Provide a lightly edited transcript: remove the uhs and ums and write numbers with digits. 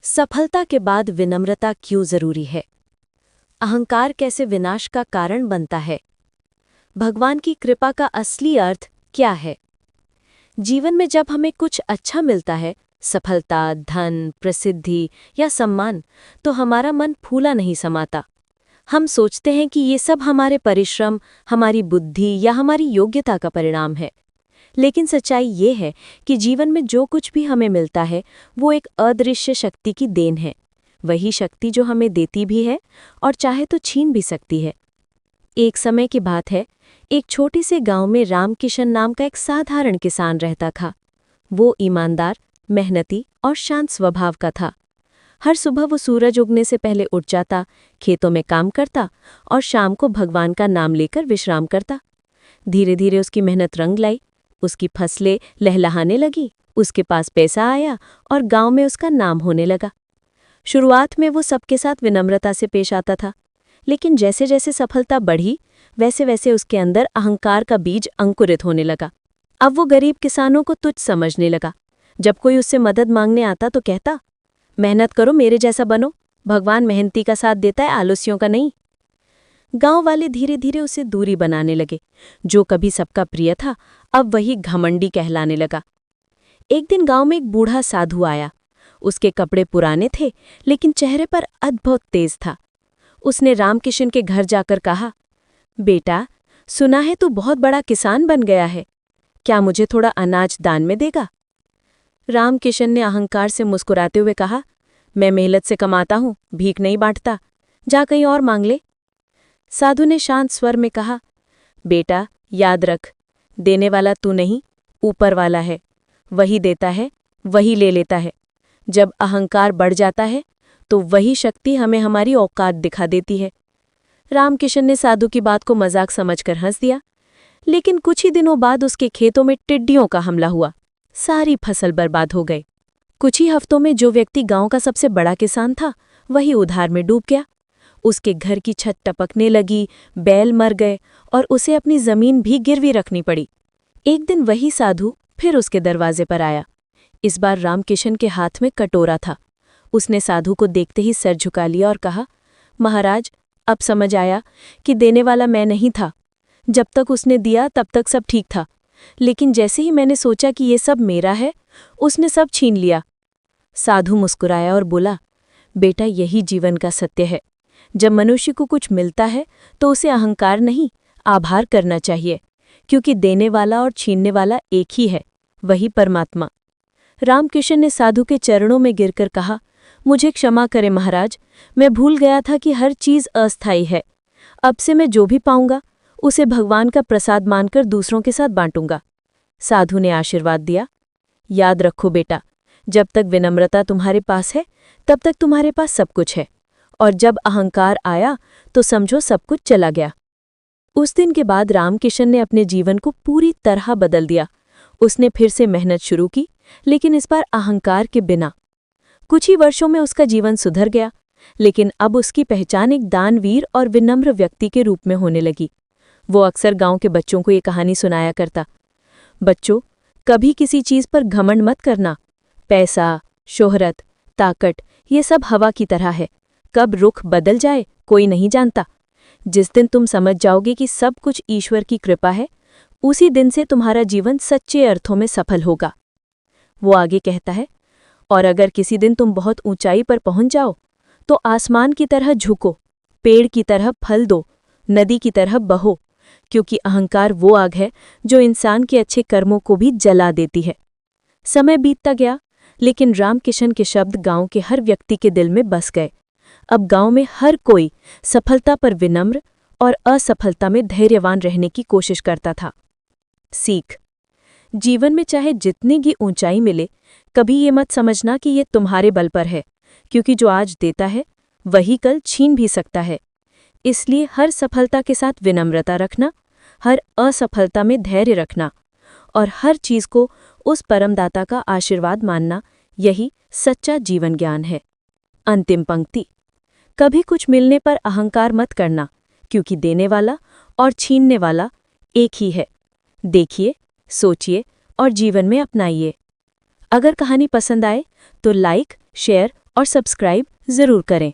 सफलता के बाद विनम्रता क्यों जरूरी है? अहंकार कैसे विनाश का कारण बनता है? भगवान की कृपा का असली अर्थ क्या है? जीवन में जब हमें कुछ अच्छा मिलता है, सफलता, धन, प्रसिद्धि या सम्मान, तो हमारा मन फूला नहीं समाता। हम सोचते हैं कि ये सब हमारे परिश्रम, हमारी बुद्धि या हमारी योग्यता का परिणाम है। लेकिन सच्चाई ये है कि जीवन में जो कुछ भी हमें मिलता है वो एक अदृश्य शक्ति की देन है। वही शक्ति जो हमें देती भी है और चाहे तो छीन भी सकती है। एक समय की बात है, एक छोटे से गांव में रामकिशन नाम का एक साधारण किसान रहता था। वो ईमानदार, मेहनती और शांत स्वभाव का था। हर सुबह वो सूरज उगने से पहले उठ जाता, खेतों में काम करता और शाम को भगवान का नाम लेकर विश्राम करता। धीरे धीरे उसकी मेहनत रंग लाई, उसकी फसलें लहलहाने लगी, उसके पास पैसा आया और गांव में उसका नाम होने लगा। शुरुआत में वो सबके साथ विनम्रता से पेश आता था, लेकिन जैसे जैसे सफलता बढ़ी वैसे वैसे उसके अंदर अहंकार का बीज अंकुरित होने लगा। अब वो गरीब किसानों को तुच्छ समझने लगा। जब कोई उससे मदद मांगने आता तो कहता, मेहनत करो, मेरे जैसा बनो, भगवान मेहनती का साथ देता है, आलसियों का नहीं। गांव वाले धीरे धीरे उसे दूरी बनाने लगे। जो कभी सबका प्रिय था अब वही घमंडी कहलाने लगा। एक दिन गांव में एक बूढ़ा साधु आया। उसके कपड़े पुराने थे लेकिन चेहरे पर अद्भुत तेज था। उसने रामकिशन के घर जाकर कहा, बेटा, सुना है तू बहुत बड़ा किसान बन गया है, क्या मुझे थोड़ा अनाज दान में देगा? रामकिशन ने अहंकार से मुस्कुराते हुए कहा, मैं मेहनत से कमाता हूं, भीख नहीं बांटता, जा कहीं और मांग ले। साधु ने शांत स्वर में कहा, बेटा, याद रख, देने वाला तू नहीं, ऊपर वाला है। वही देता है, वही ले लेता है। जब अहंकार बढ़ जाता है तो वही शक्ति हमें हमारी औकात दिखा देती है। रामकिशन ने साधु की बात को मजाक समझकर हंस दिया, लेकिन कुछ ही दिनों बाद उसके खेतों में टिड्डियों का हमला हुआ। सारी फसल बर्बाद हो गई। कुछ ही हफ्तों में जो व्यक्ति गांव का सबसे बड़ा किसान था वही उधार में डूब गया। उसके घर की छत टपकने लगी, बैल मर गए और उसे अपनी जमीन भी गिरवी रखनी पड़ी। एक दिन वही साधु फिर उसके दरवाजे पर आया। इस बार रामकिशन के हाथ में कटोरा था। उसने साधु को देखते ही सर झुका लिया और कहा, महाराज, अब समझ आया कि देने वाला मैं नहीं था। जब तक उसने दिया तब तक सब ठीक था, लेकिन जैसे ही मैंने सोचा कि ये सब मेरा है, उसने सब छीन लिया। साधु मुस्कुराया और बोला, बेटा, यही जीवन का सत्य है। जब मनुष्य को कुछ मिलता है तो उसे अहंकार नहीं, आभार करना चाहिए, क्योंकि देने वाला और छीनने वाला एक ही है, वही परमात्मा। रामकिशन ने साधु के चरणों में गिरकर कहा, मुझे क्षमा करें महाराज, मैं भूल गया था कि हर चीज अस्थायी है। अब से मैं जो भी पाऊंगा उसे भगवान का प्रसाद मानकर दूसरों के साथ बांटूंगा। साधु ने आशीर्वाद दिया, याद रखो बेटा, जब तक विनम्रता तुम्हारे पास है तब तक तुम्हारे पास सब कुछ है, और जब अहंकार आया तो समझो सब कुछ चला गया। उस दिन के बाद रामकिशन ने अपने जीवन को पूरी तरह बदल दिया। उसने फिर से मेहनत शुरू की, लेकिन इस बार अहंकार के बिना। कुछ ही वर्षों में उसका जीवन सुधर गया, लेकिन अब उसकी पहचान एक दानवीर और विनम्र व्यक्ति के रूप में होने लगी। वो अक्सर गांव के बच्चों को ये कहानी सुनाया करता, बच्चों, कभी किसी चीज पर घमंड मत करना। पैसा, शोहरत, ताकत, ये सब हवा की तरह है, कब रुख बदल जाए कोई नहीं जानता। जिस दिन तुम समझ जाओगे कि सब कुछ ईश्वर की कृपा है, उसी दिन से तुम्हारा जीवन सच्चे अर्थों में सफल होगा। वो आगे कहता है, और अगर किसी दिन तुम बहुत ऊंचाई पर पहुंच जाओ तो आसमान की तरह झुको, पेड़ की तरह फल दो, नदी की तरह बहो, क्योंकि अहंकार वो आग है जो इंसान के अच्छे कर्मों को भी जला देती है। समय बीतता गया, लेकिन रामकिशन के शब्द गांव के हर व्यक्ति के दिल में बस गए। अब गांव में हर कोई सफलता पर विनम्र और असफलता में धैर्यवान रहने की कोशिश करता था। सीख, जीवन में चाहे जितनी भी ऊंचाई मिले, कभी ये मत समझना कि ये तुम्हारे बल पर है, क्योंकि जो आज देता है वही कल छीन भी सकता है। इसलिए हर सफलता के साथ विनम्रता रखना, हर असफलता में धैर्य रखना और हर चीज को उस परमदाता का आशीर्वाद मानना, यही सच्चा जीवन ज्ञान है। अंतिम पंक्ति, कभी कुछ मिलने पर अहंकार मत करना, क्योंकि देने वाला और छीनने वाला एक ही है। देखिए, सोचिए और जीवन में अपनाइए। अगर कहानी पसंद आए तो लाइक, शेयर और सब्सक्राइब ज़रूर करें।